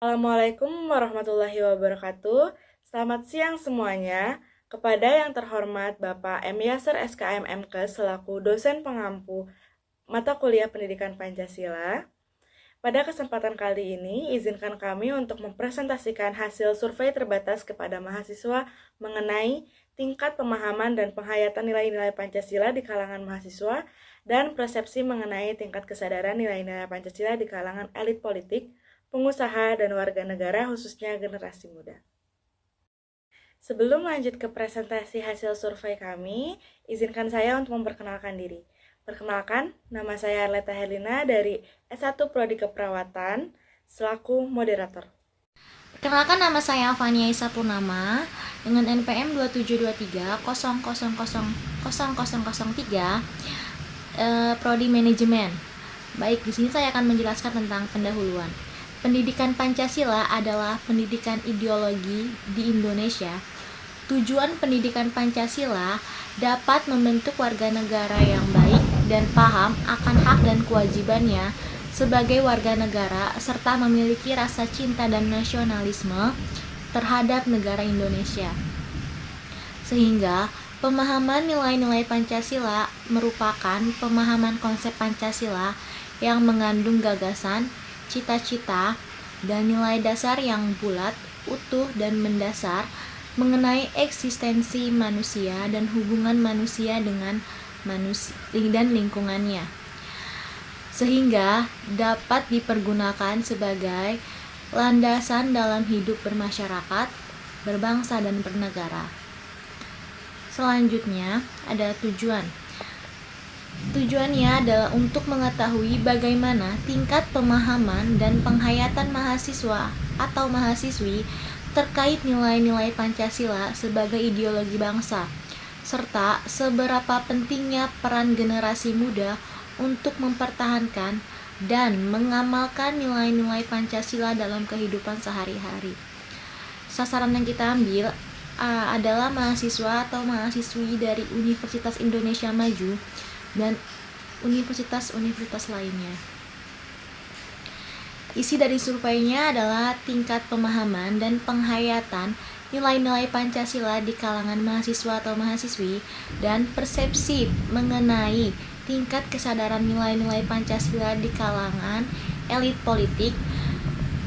Assalamualaikum warahmatullahi wabarakatuh. Selamat siang semuanya. Kepada yang terhormat Bapak M. Yasser SKM MKes selaku dosen pengampu mata kuliah Pendidikan Pancasila. Pada kesempatan kali ini, izinkan kami untuk mempresentasikan hasil survei terbatas kepada mahasiswa mengenai tingkat pemahaman dan penghayatan nilai-nilai Pancasila di kalangan mahasiswa dan persepsi mengenai tingkat kesadaran nilai-nilai Pancasila di kalangan elit politik, pengusaha, dan warga negara khususnya generasi muda. Sebelum lanjut ke presentasi hasil survei kami, izinkan saya untuk memperkenalkan diri. Perkenalkan, nama saya Arleta Helina dari S1 Prodi Keperawatan selaku moderator. Perkenalkan, nama saya Fania Isa Purnama dengan NPM 272300000003 Prodi Manajemen. Baik, di sini saya akan menjelaskan tentang pendahuluan. Pendidikan Pancasila adalah pendidikan ideologi di Indonesia. Tujuan pendidikan Pancasila dapat membentuk warga negara yang baik dan paham akan hak dan kewajibannya sebagai warga negara serta memiliki rasa cinta dan nasionalisme terhadap negara Indonesia. Sehingga pemahaman nilai-nilai Pancasila merupakan pemahaman konsep Pancasila yang mengandung gagasan, cita-cita, dan nilai dasar yang bulat, utuh, dan mendasar mengenai eksistensi manusia dan hubungan manusia dengan manusia dan lingkungannya, sehingga dapat dipergunakan sebagai landasan dalam hidup bermasyarakat, berbangsa, dan bernegara. Selanjutnya ada tujuan. Tujuannya adalah untuk mengetahui bagaimana tingkat pemahaman dan penghayatan mahasiswa atau mahasiswi terkait nilai-nilai Pancasila sebagai ideologi bangsa, serta seberapa pentingnya peran generasi muda untuk mempertahankan dan mengamalkan nilai-nilai Pancasila dalam kehidupan sehari-hari. Sasaran yang kita ambil adalah mahasiswa atau mahasiswi dari Universitas Indonesia Maju dan universitas-universitas lainnya. Isi dari surveinya adalah tingkat pemahaman dan penghayatan nilai-nilai Pancasila di kalangan mahasiswa atau mahasiswi dan persepsi mengenai tingkat kesadaran nilai-nilai Pancasila di kalangan elit politik,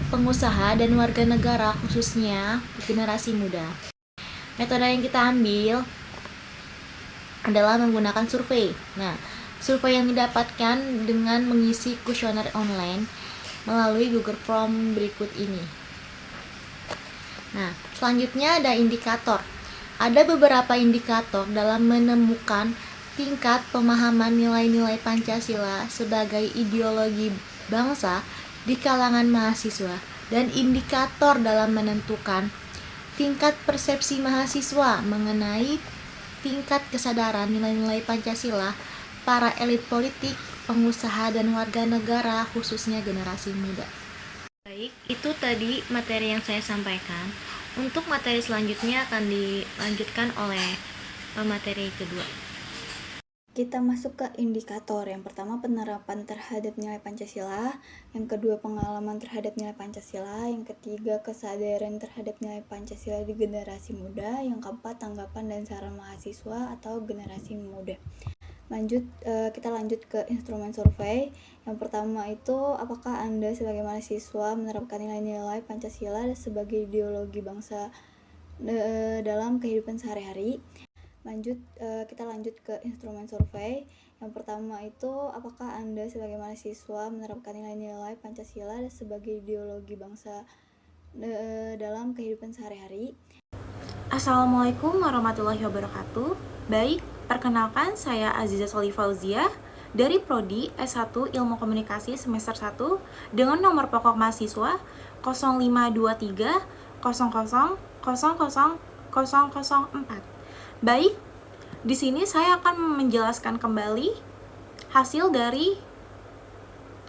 pengusaha, dan warga negara khususnya generasi muda. Metode yang kita ambil adalah menggunakan survei. Nah, survei yang didapatkan dengan mengisi kuesioner online melalui Google Form berikut ini. Nah, selanjutnya ada indikator. Ada beberapa indikator dalam menemukan tingkat pemahaman nilai-nilai Pancasila sebagai ideologi bangsa di kalangan mahasiswa dan indikator dalam menentukan tingkat persepsi mahasiswa mengenai tingkat kesadaran nilai-nilai Pancasila para elit politik, pengusaha, dan warga negara khususnya generasi muda. Baik, itu tadi materi yang saya sampaikan. Untuk materi selanjutnya akan dilanjutkan oleh pemateri kedua. Kita masuk ke indikator. Yang pertama, penerapan terhadap nilai Pancasila. Yang kedua, pengalaman terhadap nilai Pancasila. Yang ketiga, kesadaran terhadap nilai Pancasila di generasi muda. Yang keempat, tanggapan dan saran mahasiswa atau generasi muda. Kita lanjut ke instrumen survei. Yang pertama itu, apakah Anda sebagai mahasiswa menerapkan nilai-nilai Pancasila sebagai ideologi bangsa dalam kehidupan sehari-hari? Kita lanjut ke instrumen survei. Yang pertama itu, apakah Anda sebagai mahasiswa menerapkan nilai-nilai Pancasila sebagai ideologi bangsa dalam kehidupan sehari-hari? Assalamualaikum warahmatullahi wabarakatuh. Baik, perkenalkan saya Aziza Soli Fauzia dari Prodi S1 Ilmu Komunikasi semester 1 dengan nomor pokok mahasiswa 0523 00 00 004. Baik, di sini saya akan menjelaskan kembali hasil dari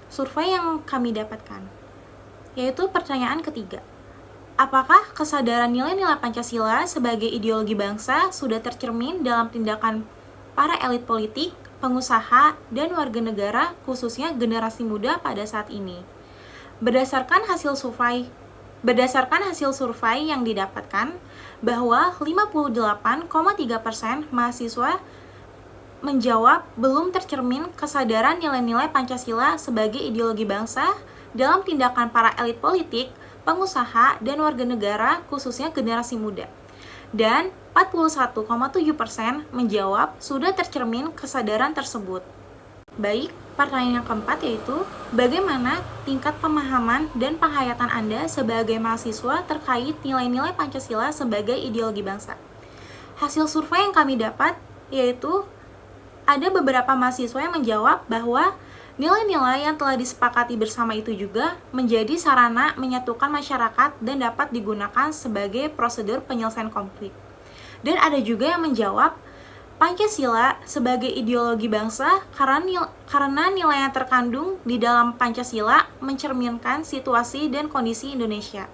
survei yang kami dapatkan, yaitu pertanyaan ketiga. Apakah kesadaran nilai-nilai Pancasila sebagai ideologi bangsa sudah tercermin dalam tindakan para elit politik, pengusaha, dan warga negara, khususnya generasi muda pada saat ini? Berdasarkan hasil survei Berdasarkan hasil survei yang didapatkan, bahwa 58,3% mahasiswa menjawab belum tercermin kesadaran nilai-nilai Pancasila sebagai ideologi bangsa dalam tindakan para elit politik, pengusaha, dan warga negara, khususnya generasi muda. Dan 41,7% menjawab sudah tercermin kesadaran tersebut. Baik, pertanyaan yang keempat yaitu, bagaimana tingkat pemahaman dan penghayatan Anda sebagai mahasiswa terkait nilai-nilai Pancasila sebagai ideologi bangsa? Hasil survei yang kami dapat yaitu ada beberapa mahasiswa yang menjawab bahwa nilai-nilai yang telah disepakati bersama itu juga menjadi sarana menyatukan masyarakat dan dapat digunakan sebagai prosedur penyelesaian konflik. Dan ada juga yang menjawab Pancasila sebagai ideologi bangsa karena nilai yang terkandung di dalam Pancasila mencerminkan situasi dan kondisi Indonesia.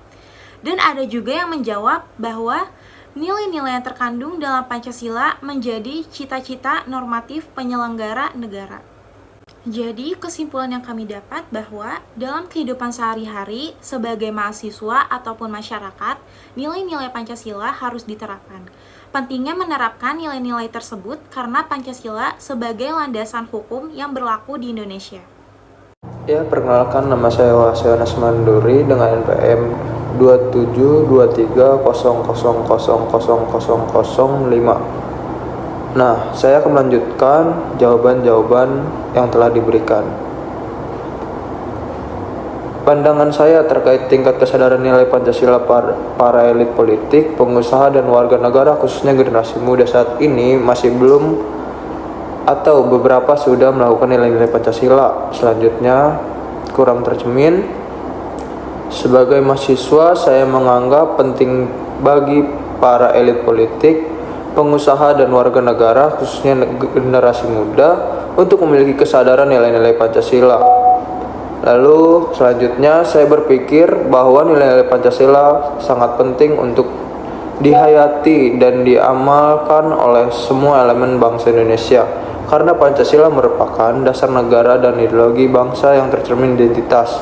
Dan ada juga yang menjawab bahwa nilai-nilai yang terkandung dalam Pancasila menjadi cita-cita normatif penyelenggara negara. Jadi, kesimpulan yang kami dapat bahwa dalam kehidupan sehari-hari sebagai mahasiswa ataupun masyarakat, nilai-nilai Pancasila harus diterapkan. Pentingnya menerapkan nilai-nilai tersebut karena Pancasila sebagai landasan hukum yang berlaku di Indonesia. Ya, perkenalkan, nama saya Wahsyonas Manduri dengan NPM 272300000005. Nah, saya akan melanjutkan jawaban-jawaban yang telah diberikan. Pandangan saya terkait tingkat kesadaran nilai Pancasila para elit politik, pengusaha, dan warga negara, khususnya generasi muda saat ini masih belum atau beberapa sudah melakukan nilai-nilai Pancasila. Selanjutnya, kurang tercermin. Sebagai mahasiswa, saya menganggap penting bagi para elit politik, pengusaha, dan warga negara, khususnya generasi muda, untuk memiliki kesadaran nilai-nilai Pancasila. Lalu selanjutnya saya berpikir bahwa nilai-nilai Pancasila sangat penting untuk dihayati dan diamalkan oleh semua elemen bangsa Indonesia, karena Pancasila merupakan dasar negara dan ideologi bangsa yang tercermin identitas,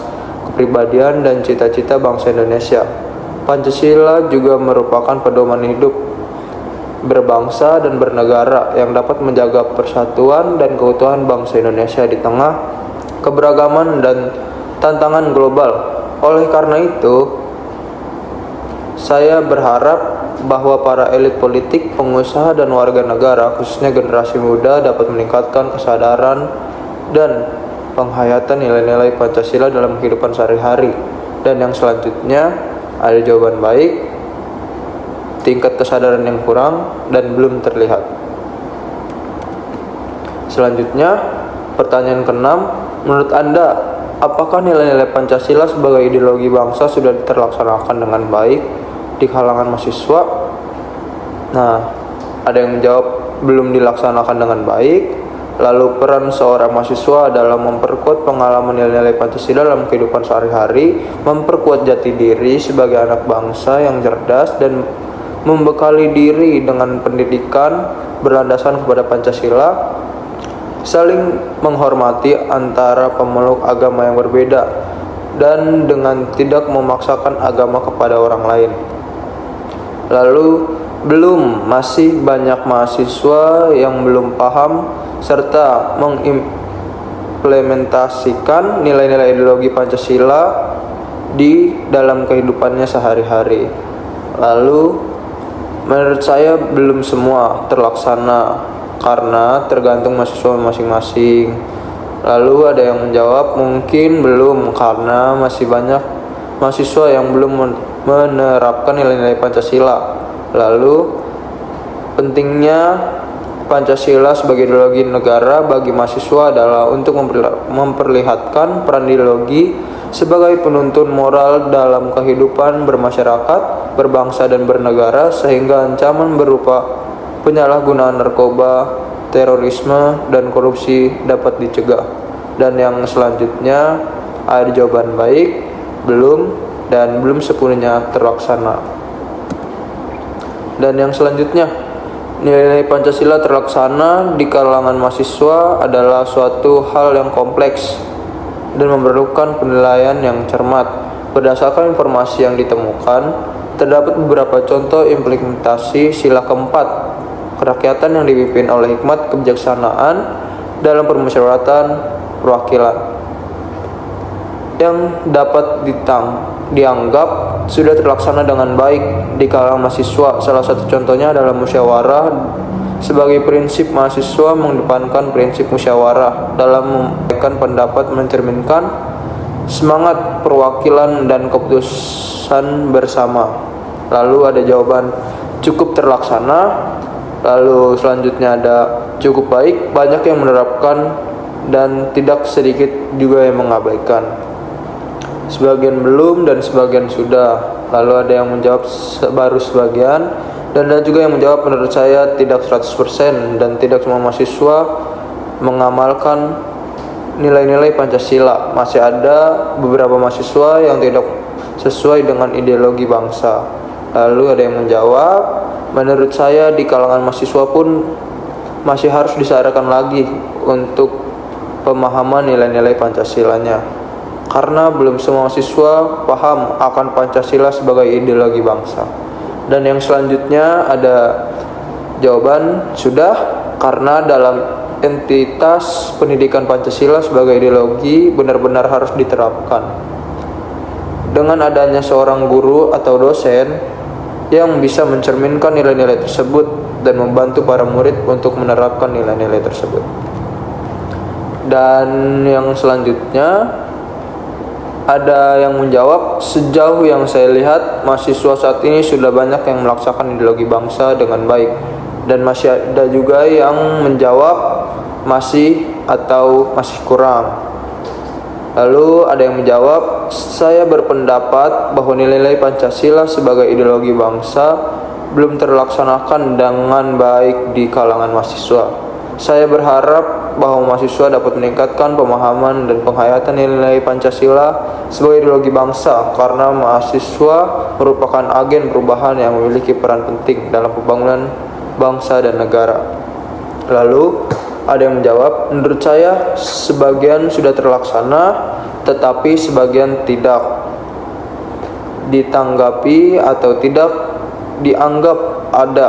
kepribadian, dan cita-cita bangsa Indonesia. Pancasila juga merupakan pedoman hidup berbangsa dan bernegara yang dapat menjaga persatuan dan keutuhan bangsa Indonesia di tengah keberagaman dan tantangan global. Oleh karena itu, saya berharap bahwa para elit politik, pengusaha, dan warga negara, khususnya generasi muda, dapat meningkatkan kesadaran dan penghayatan nilai-nilai Pancasila dalam kehidupan sehari-hari. Dan yang selanjutnya ada jawaban baik, tingkat kesadaran yang kurang dan belum terlihat. Selanjutnya, pertanyaan ke-6, menurut Anda, apakah nilai-nilai Pancasila sebagai ideologi bangsa sudah terlaksanakan dengan baik di kalangan mahasiswa? Nah, ada yang menjawab belum dilaksanakan dengan baik. Lalu, peran seorang mahasiswa adalah memperkuat pengalaman nilai-nilai Pancasila dalam kehidupan sehari-hari, memperkuat jati diri sebagai anak bangsa yang cerdas, dan membekali diri dengan pendidikan berlandaskan kepada Pancasila, saling menghormati antara pemeluk agama yang berbeda, dan dengan tidak memaksakan agama kepada orang lain. Lalu, masih banyak mahasiswa yang belum paham serta mengimplementasikan nilai-nilai ideologi Pancasila di dalam kehidupannya sehari-hari. Lalu, menurut saya belum semua terlaksana karena tergantung mahasiswa masing-masing. Lalu ada yang menjawab mungkin belum karena masih banyak mahasiswa yang belum menerapkan nilai-nilai Pancasila. Lalu pentingnya Pancasila sebagai ideologi negara bagi mahasiswa adalah untuk memperlihatkan peran ideologi sebagai penuntun moral dalam kehidupan bermasyarakat, berbangsa, dan bernegara, sehingga ancaman berupa penyalahgunaan narkoba, terorisme, dan korupsi dapat dicegah. Dan yang selanjutnya ada jawaban baik, belum, dan belum sepenuhnya terlaksana. Dan yang selanjutnya, nilai-nilai Pancasila terlaksana di kalangan mahasiswa adalah suatu hal yang kompleks dan memerlukan penilaian yang cermat. Berdasarkan informasi yang ditemukan, terdapat beberapa contoh implementasi sila keempat kerakyatan yang dipimpin oleh hikmat kebijaksanaan dalam permusyawaratan perwakilan yang dapat dianggap sudah terlaksana dengan baik di kalangan mahasiswa. Salah satu contohnya adalah musyawarah. Sebagai prinsip, mahasiswa mengedepankan prinsip musyawarah dalam menyampaikan pendapat, mencerminkan semangat perwakilan dan keputusan bersama. Lalu ada jawaban cukup terlaksana. Lalu selanjutnya ada cukup baik, banyak yang menerapkan dan tidak sedikit juga yang mengabaikan. Sebagian belum dan sebagian sudah. Lalu ada yang menjawab baru sebagian, dan ada juga yang menjawab menurut saya tidak 100% dan tidak semua mahasiswa mengamalkan nilai-nilai Pancasila. Masih ada beberapa mahasiswa yang tidak sesuai dengan ideologi bangsa. Lalu ada yang menjawab, menurut saya di kalangan mahasiswa pun masih harus disadarkan lagi untuk pemahaman nilai-nilai Pancasilanya. Karena belum semua mahasiswa paham akan Pancasila sebagai ideologi bangsa. Dan yang selanjutnya ada jawaban sudah, karena dalam entitas pendidikan Pancasila sebagai ideologi benar-benar harus diterapkan. Dengan adanya seorang guru atau dosen yang bisa mencerminkan nilai-nilai tersebut dan membantu para murid untuk menerapkan nilai-nilai tersebut. Dan yang selanjutnya ada yang menjawab, sejauh yang saya lihat mahasiswa saat ini sudah banyak yang melaksanakan ideologi bangsa dengan baik. Dan masih ada juga yang menjawab masih atau masih kurang. Lalu ada yang menjawab, saya berpendapat bahwa nilai-nilai Pancasila sebagai ideologi bangsa belum terlaksanakan dengan baik di kalangan mahasiswa. Saya berharap bahwa mahasiswa dapat meningkatkan pemahaman dan penghayatan nilai Pancasila sebagai ideologi bangsa, karena mahasiswa merupakan agen perubahan yang memiliki peran penting dalam pembangunan bangsa dan negara. Lalu ada yang menjawab, menurut saya sebagian sudah terlaksana, tetapi sebagian tidak ditanggapi atau tidak dianggap ada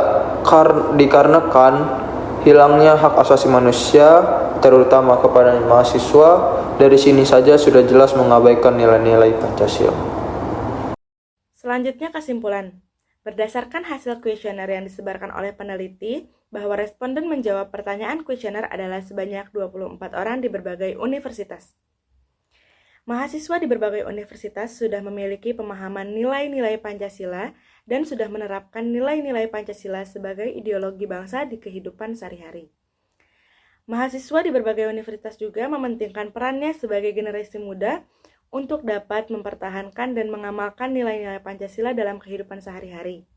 dikarenakan hilangnya hak asasi manusia, terutama kepada mahasiswa. Dari sini saja sudah jelas mengabaikan nilai-nilai Pancasila. Selanjutnya kesimpulan. Berdasarkan hasil kuesioner yang disebarkan oleh peneliti, bahwa responden menjawab pertanyaan kuesioner adalah sebanyak 24 orang di berbagai universitas. Mahasiswa di berbagai universitas sudah memiliki pemahaman nilai-nilai Pancasila dan sudah menerapkan nilai-nilai Pancasila sebagai ideologi bangsa di kehidupan sehari-hari. Mahasiswa di berbagai universitas juga mementingkan perannya sebagai generasi muda untuk dapat mempertahankan dan mengamalkan nilai-nilai Pancasila dalam kehidupan sehari-hari.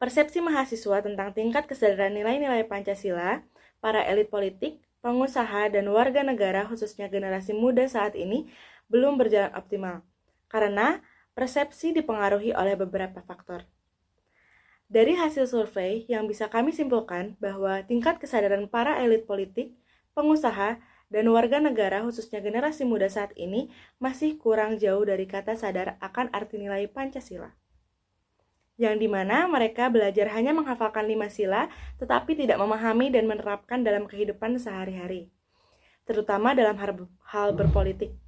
Persepsi mahasiswa tentang tingkat kesadaran nilai-nilai Pancasila, para elit politik, pengusaha, dan warga negara khususnya generasi muda saat ini belum berjalan optimal, karena persepsi dipengaruhi oleh beberapa faktor. Dari hasil survei yang bisa kami simpulkan bahwa tingkat kesadaran para elit politik, pengusaha, dan warga negara khususnya generasi muda saat ini masih kurang jauh dari kata sadar akan arti nilai Pancasila. Yang dimana mereka belajar hanya menghafalkan 5 sila tetapi tidak memahami dan menerapkan dalam kehidupan sehari-hari, terutama dalam hal berpolitik.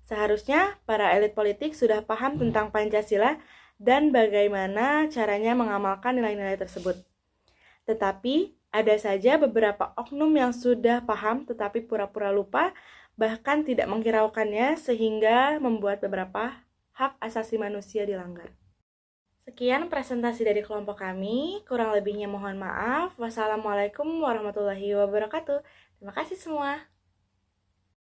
Seharusnya para elit politik sudah paham tentang Pancasila dan bagaimana caranya mengamalkan nilai-nilai tersebut. Tetapi ada saja beberapa oknum yang sudah paham tetapi pura-pura lupa, bahkan tidak menghiraukannya sehingga membuat beberapa hak asasi manusia dilanggar. Sekian presentasi dari kelompok kami, kurang lebihnya mohon maaf. Wassalamualaikum warahmatullahi wabarakatuh. Terima kasih semua.